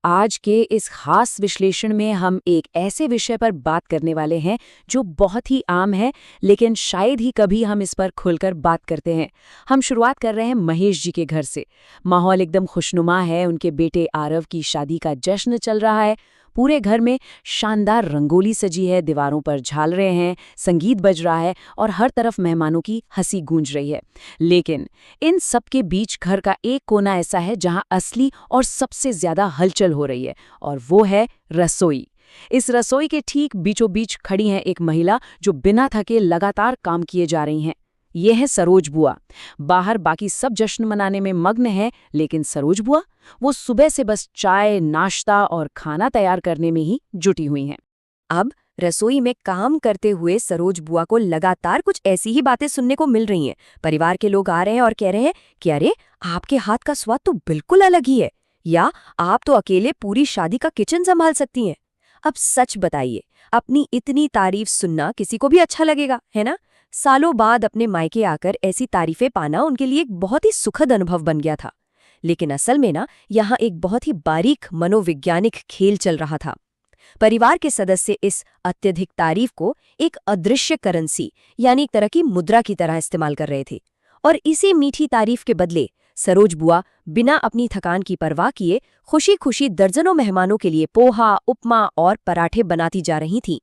आज के इस खास विश्लेषण में हम एक ऐसे विषय पर बात करने वाले हैं जो बहुत ही आम है, लेकिन शायद ही कभी हम इस पर खुलकर बात करते हैं। हम शुरुआत कर रहे हैं महेश जी के घर से। माहौल एकदम खुशनुमा है, उनके बेटे आरव की शादी का जश्न चल रहा है। पूरे घर में शानदार रंगोली सजी है, दीवारों पर झालरें हैं, संगीत बज रहा है और हर तरफ मेहमानों की हंसी गूंज रही है। लेकिन इन सब के बीच घर का एक कोना ऐसा है जहां असली और सबसे ज्यादा हलचल हो रही है, और वो है रसोई। इस रसोई के ठीक बीचों बीच खड़ी है एक महिला जो बिना थके लगातार काम किए जा रही हैं। ये है सरोज बुआ। बाहर बाकी सब जश्न मनाने में मग्न है, लेकिन सरोज बुआ, वो सुबह से बस चाय, नाश्ता और खाना तैयार करने में ही जुटी हुई हैं। अब रसोई में काम करते हुए सरोज बुआ को लगातार कुछ ऐसी ही बातें सुनने को मिल रही हैं। परिवार के लोग आ रहे हैं और कह रहे हैं कि अरे, आपके हाथ का स्वाद तो बिल्कुल अलग ही है, या आप तो अकेले पूरी शादी का किचन संभाल सकती हैं। अब सच बताइए, अपनी इतनी तारीफ सुनना किसी को भी अच्छा लगेगा, है ना? सालों बाद अपने मायके आकर ऐसी तारीफें पाना उनके लिए एक बहुत ही सुखद अनुभव बन गया था। लेकिन असल में ना, यहाँ एक बहुत ही बारीक मनोवैज्ञानिक खेल चल रहा था। परिवार के सदस्य इस अत्यधिक तारीफ को एक अदृश्य करेंसी, यानी एक तरह की मुद्रा की तरह इस्तेमाल कर रहे थे। और इसी मीठी तारीफ के बदले सरोज बुआ बिना अपनी थकान की परवाह किए खुशी खुशी दर्जनों मेहमानों के लिए पोहा, उपमा और पराठे बनाती जा रही थीं।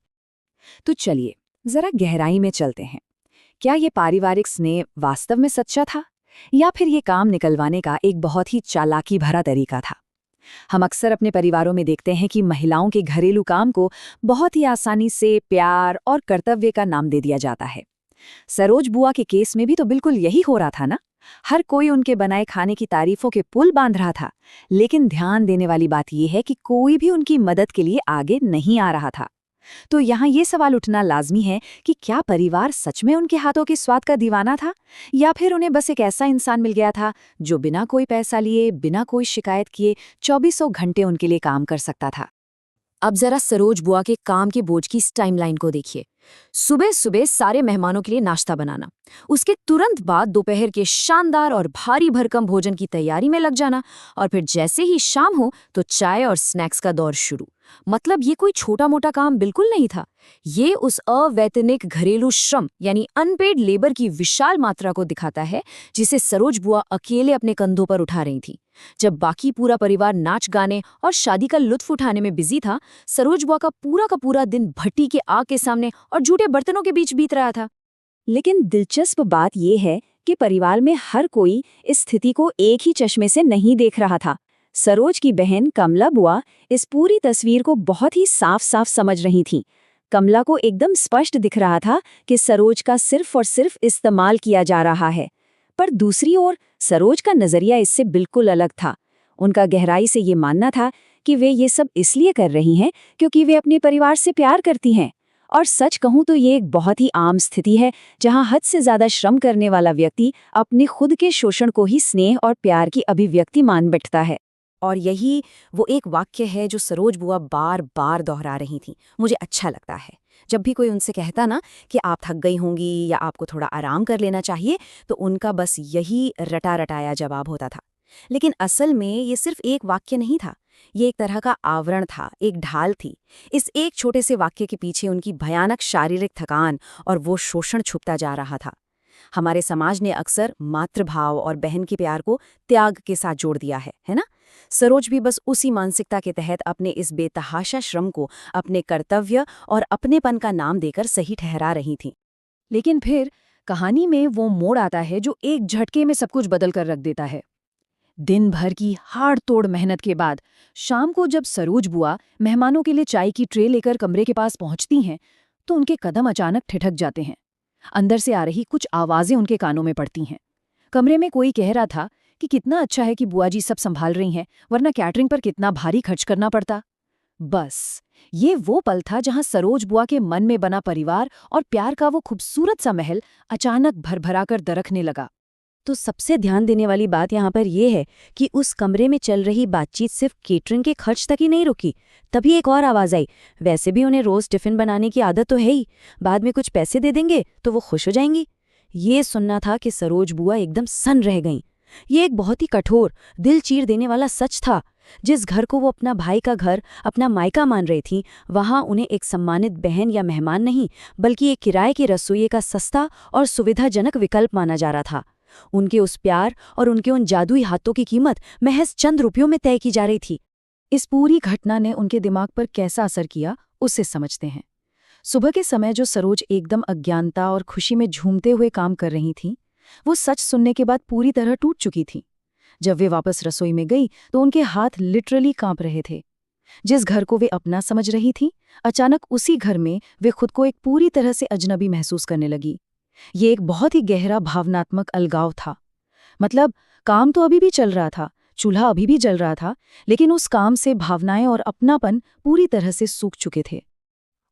तो चलिए जरा गहराई में चलते हैं। क्या ये पारिवारिक स्नेह वास्तव में सच्चा था, या फिर ये काम निकलवाने का एक बहुत ही चालाकी भरा तरीका था? हम अक्सर अपने परिवारों में देखते हैं कि महिलाओं के घरेलू काम को बहुत ही आसानी से प्यार और कर्तव्य का नाम दे दिया जाता है। सरोज बुआ के केस में भी तो बिल्कुल यही हो रहा था ना। हर कोई उनके बनाए खाने की तारीफों के पुल बांध रहा था, लेकिन ध्यान देने वाली बात यह है कि कोई भी उनकी मदद के लिए आगे नहीं आ रहा था। तो यहाँ ये सवाल उठना लाजमी है कि क्या परिवार सच में उनके हाथों के स्वाद का दीवाना था, या फिर उन्हें बस एक ऐसा इंसान मिल गया था जो बिना कोई पैसा लिए, बिना कोई शिकायत किए 2400 घंटे उनके लिए काम कर सकता था। अब जरा सरोज बुआ के काम के बोझ की इस टाइमलाइन को देखिए। सुबह सुबह सारे मेहमानों के लिए नाश्ता बनाना, उसके तुरंत बाद दोपहर के शानदार और भारी भरकम भोजन की तैयारी में लग जाना, और फिर जैसे ही शाम हो तो चाय और स्नैक्स का दौर शुरू। मतलब ये कोई छोटा मोटा काम बिल्कुल नहीं था। ये उस अवैतनिक घरेलू श्रम यानी अनपेड लेबर की विशाल मात्रा को दिखाता है, जिसे सरोज बुआ अकेले अपने कंधों पर उठा रही थी। जब बाकी पूरा परिवार नाच गाने और शादी का लुत्फ उठाने में बिजी था, सरोज बुआ का पूरा दिन भट्टी के आग के सामने और जूठे बर्तनों के बीच बीत रहा था। लेकिन दिलचस्प बात यह है कि परिवार में हर कोई इस स्थिति को एक ही चश्मे से नहीं देख रहा था। सरोज की बहन कमला बुआ इस पूरी तस्वीर को बहुत ही साफ साफ समझ रही थी। कमला को एकदम स्पष्ट दिख रहा था कि सरोज का सिर्फ और सिर्फ इस्तेमाल किया जा रहा है। पर दूसरी ओर सरोज का नजरिया इससे बिल्कुल अलग था। उनका गहराई से ये मानना था कि वे ये सब इसलिए कर रही हैं क्योंकि वे अपने परिवार से प्यार करती हैं। और सच कहूं तो ये एक बहुत ही आम स्थिति है, जहां हद से ज्यादा श्रम करने वाला व्यक्ति अपने खुद के शोषण को ही स्नेह और प्यार की अभिव्यक्ति मान बैठता है। और यही वो एक वाक्य है जो सरोज बुआ बार बार दोहरा रही थी। मुझे अच्छा लगता है जब भी कोई उनसे कहता ना कि आप थक गई होंगी या आपको थोड़ा आराम कर लेना चाहिए, तो उनका बस यही रटा रटाया जवाब होता था। लेकिन असल में ये सिर्फ एक वाक्य नहीं था, ये एक तरह का आवरण था, एक ढाल थी। इस एक छोटे से वाक्य के पीछे उनकी भयानक शारीरिक थकान और वो शोषण छुपता जा रहा था। हमारे समाज ने अक्सर मातृभाव और बहन के प्यार को त्याग के साथ जोड़ दिया है ना? सरोज भी बस उसी मानसिकता के तहत अपने इस बेतहाशा श्रम को अपने कर्तव्य और अपनेपन का नाम देकर सही ठहरा रही थीं। लेकिन फिर कहानी में वो मोड़ आता है जो एक झटके में सब कुछ बदल कर रख देता है। दिन भर की हाड़ तोड़ मेहनत के बाद शाम को जब सरोज बुआ मेहमानों के लिए चाय की ट्रे लेकर कमरे के पास पहुंचती हैं, तो उनके कदम अचानक ठिठक जाते हैं। अंदर से आ रही कुछ आवाजें उनके कानों में पड़ती हैं। कमरे में कोई कह रहा था कि कितना अच्छा है कि बुआ जी सब संभाल रही हैं, वरना कैटरिंग पर कितना भारी खर्च करना पड़ता। बस ये वो पल था जहां सरोज बुआ के मन में बना परिवार और प्यार का वो खूबसूरत सा महल अचानक भरभराकर दरकने लगा। तो सबसे ध्यान देने वाली बात यहाँ पर यह है कि उस कमरे में चल रही बातचीत सिर्फ केटरिंग के खर्च तक ही नहीं रुकी। तभी एक और आवाज आई, वैसे भी उन्हें रोज टिफिन बनाने की आदत तो है ही, बाद में कुछ पैसे दे देंगे तो वो खुश हो जाएंगी। ये सुनना था कि सरोज बुआ एकदम सन्न रह गईं। ये एक बहुत ही कठोर, दिल चीर देने वाला सच था। जिस घर को वो अपना भाई का घर, अपना मायका मान रही थीं, वहां उन्हें एक सम्मानित बहन या मेहमान नहीं, बल्कि एक किराए के रसोइये का सस्ता और सुविधाजनक विकल्प माना जा रहा था। उनके उस प्यार और उनके उन जादुई हाथों की कीमत महज चंद रुपयों में तय की जा रही थी। इस पूरी घटना ने उनके दिमाग पर कैसा असर किया, उससे समझते हैं। सुबह के समय जो सरोज एकदम अज्ञानता और खुशी में झूमते हुए काम कर रही थीं, वो सच सुनने के बाद पूरी तरह टूट चुकी थीं। जब वे वापस रसोई में गई तो उनके हाथ लिटरली कांप रहे थे। जिस घर को वे अपना समझ रही थीं, अचानक उसी घर में वे खुद को एक पूरी तरह से अजनबी महसूस करने लगी। ये एक बहुत ही गहरा भावनात्मक अलगाव था। मतलब काम तो अभी भी चल रहा था, चूल्हा अभी भी जल रहा था, लेकिन उस काम से भावनाएं और अपनापन पूरी तरह से सूख चुके थे।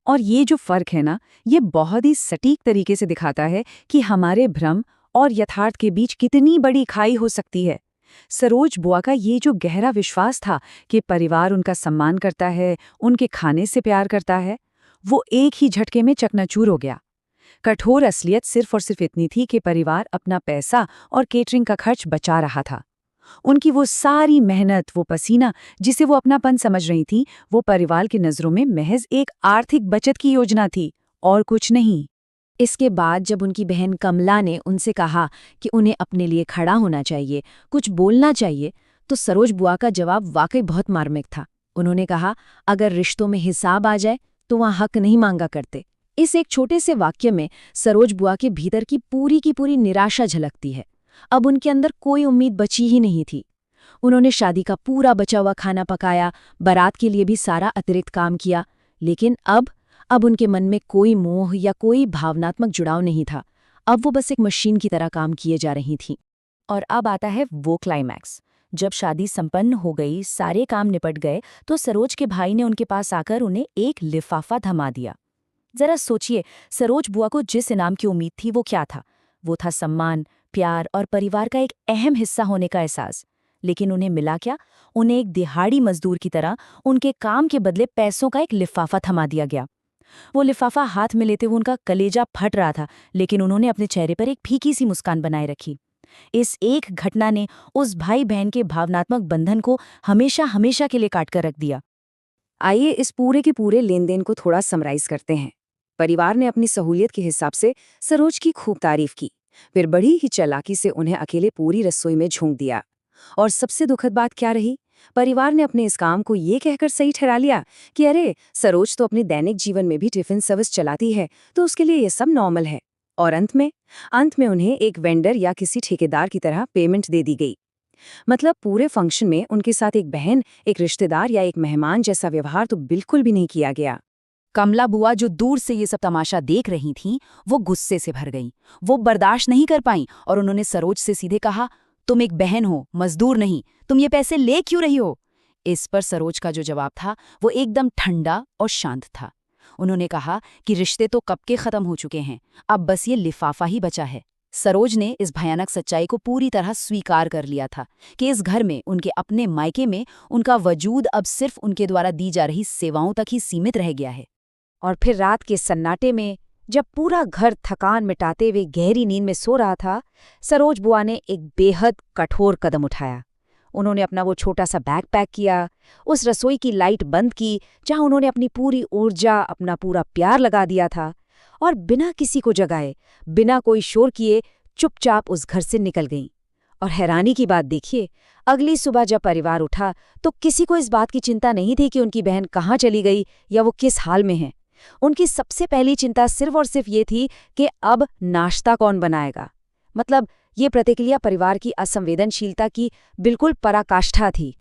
और ये जो फर्क है ना, ये बहुत ही सटीक तरीके से दिखाता है कि हमारे भ्रम और यथार्थ के बीच कितनी बड़ी खाई हो सकती है। सरोज बुआ का ये जो गहरा विश्वास था कि परिवार उनका सम्मान करता है, उनके खाने से प्यार करता है, वो एक ही झटके में चकनाचूर हो गया। कठोर असलियत सिर्फ और सिर्फ इतनी थी कि परिवार अपना पैसा और केटरिंग का खर्च बचा रहा था। उनकी वो सारी मेहनत, वो पसीना जिसे वो अपनापन समझ रही थी, वो परिवार की नज़रों में महज एक आर्थिक बचत की योजना थी और कुछ नहीं। इसके बाद जब उनकी बहन कमला ने उनसे कहा कि उन्हें अपने लिए खड़ा होना चाहिए, कुछ बोलना चाहिए, तो सरोज बुआ का जवाब वाकई बहुत मार्मिक था। उन्होंने कहा, अगर रिश्तों में हिसाब आ जाए तो वहाँ हक नहीं मांगा करते। इस एक छोटे से वाक्य में सरोज बुआ के भीतर की पूरी निराशा झलकती है। अब उनके अंदर कोई उम्मीद बची ही नहीं थी। उन्होंने शादी का पूरा बचा हुआ खाना पकाया, बारात के लिए भी सारा अतिरिक्त काम किया, लेकिन अब उनके मन में कोई मोह या कोई भावनात्मक जुड़ाव नहीं था। अब वो बस एक मशीन की तरह काम किए जा रही थीं। और अब आता है वो क्लाइमैक्स। जब शादी संपन्न हो गई, सारे काम निपट गए, तो सरोज के भाई ने उनके पास आकर उन्हें एक लिफाफा थमा दिया। जरा सोचिए, सरोज बुआ को जिस इनाम की उम्मीद थी वो क्या था? वो था सम्मान, प्यार और परिवार का एक अहम हिस्सा होने का एहसास। लेकिन उन्हें मिला क्या? उन्हें एक दिहाड़ी मजदूर की तरह उनके काम के बदले पैसों का एक लिफाफा थमा दिया गया। वो लिफाफा हाथ में लेते हुए उनका कलेजा फट रहा था, लेकिन उन्होंने अपने चेहरे पर एक फीकी सी मुस्कान बनाए रखी। इस एक घटना ने उस भाई बहन के भावनात्मक बंधन को हमेशा हमेशा के लिए काट कर रख दिया। आइए इस पूरे के पूरे लेन देन को थोड़ा समराइज करते हैं। परिवार ने अपनी सहूलियत के हिसाब से सरोज की खूब तारीफ की, फिर बड़ी ही चालाकी से उन्हें अकेले पूरी रसोई में झोंक दिया। और सबसे दुखद बात क्या रही? परिवार ने अपने इस काम को ये कहकर सही ठहरा लिया कि अरे, सरोज तो अपने दैनिक जीवन में भी टिफिन सर्विस चलाती है, तो उसके लिए ये सब नॉर्मल है। और अंत में उन्हें एक वेंडर या किसी ठेकेदार की तरह पेमेंट दे दी गई। मतलब पूरे फंक्शन में उनके साथ एक बहन, एक रिश्तेदार या एक मेहमान जैसा व्यवहार तो बिल्कुल भी नहीं किया गया। कमला बुआ जो दूर से ये सब तमाशा देख रही थीं, वो गुस्से से भर गईं। वो बर्दाश्त नहीं कर पाईं और उन्होंने सरोज से सीधे कहा, तुम एक बहन हो, मजदूर नहीं, तुम ये पैसे ले क्यों रही हो? इस पर सरोज का जो जवाब था वो एकदम ठंडा और शांत था। उन्होंने कहा कि रिश्ते तो कब के खत्म हो चुके हैं, अब बस ये लिफाफा ही बचा है। सरोज ने इस भयानक सच्चाई को पूरी तरह स्वीकार कर लिया था कि इस घर में, उनके अपने मायके में, उनका वजूद अब सिर्फ उनके द्वारा दी जा रही सेवाओं तक ही सीमित रह गया है। और फिर रात के सन्नाटे में, जब पूरा घर थकान मिटाते हुए गहरी नींद में सो रहा था, सरोज बुआ ने एक बेहद कठोर कदम उठाया। उन्होंने अपना वो छोटा सा बैग पैक किया, उस रसोई की लाइट बंद की जहां उन्होंने अपनी पूरी ऊर्जा, अपना पूरा प्यार लगा दिया था, और बिना किसी को जगाए, बिना कोई शोर किए, चुपचाप उस घर से निकल गईं। और हैरानी की बात देखिए, अगली सुबह जब परिवार उठा तो किसी को इस बात की चिंता नहीं थी कि उनकी बहन कहाँ चली गई या वो किस हाल में है। उनकी सबसे पहली चिंता सिर्फ और सिर्फ ये थी कि अब नाश्ता कौन बनाएगा। मतलब ये प्रतिक्रिया परिवार की असंवेदनशीलता की बिल्कुल पराकाष्ठा थी।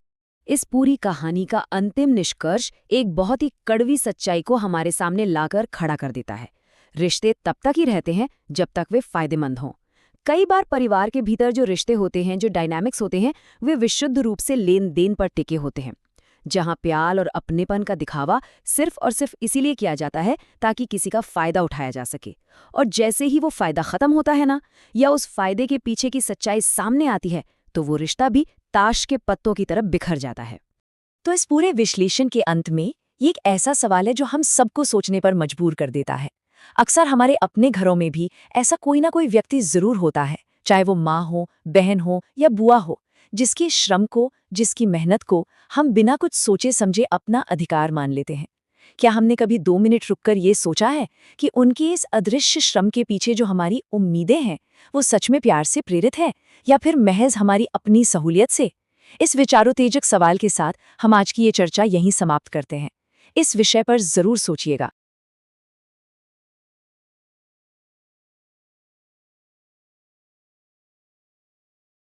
इस पूरी कहानी का अंतिम निष्कर्ष एक बहुत ही कड़वी सच्चाई को हमारे सामने लाकर खड़ा कर देता है। रिश्ते तब तक ही रहते हैं जब तक वे फायदेमंद हों। कई बार परिवार के भीतर जो रिश्ते होते हैं, जो डायनामिक्स होते हैं, वे विशुद्ध रूप से लेन देन पर टिके होते हैं, जहां प्यार और अपनेपन का दिखावा सिर्फ और सिर्फ इसीलिए किया जाता है ताकि किसी का फायदा उठाया जा सके। और जैसे ही वो फायदा खत्म होता है ना, या उस फायदे के पीछे की सच्चाई सामने आती है, तो वो रिश्ता भी ताश के पत्तों की तरफ बिखर जाता है। तो इस पूरे विश्लेषण के अंत में ये एक ऐसा सवाल है जो हम सबको सोचने पर मजबूर कर देता है। अक्सर हमारे अपने घरों में भी ऐसा कोई ना कोई व्यक्ति जरूर होता है चाहे वो माँ हो, बहन हो या बुआ हो, जिसके श्रम को, जिसकी मेहनत को हम बिना कुछ सोचे समझे अपना अधिकार मान लेते हैं। क्या हमने कभी 2 मिनट रुककर ये सोचा है कि उनके इस अदृश्य श्रम के पीछे जो हमारी उम्मीदें हैं, वो सच में प्यार से प्रेरित है या फिर महज हमारी अपनी सहूलियत से? इस विचारोत्तेजक सवाल के साथ हम आज की ये चर्चा यहीं समाप्त करते हैं। इस विषय पर जरूर सोचिएगा।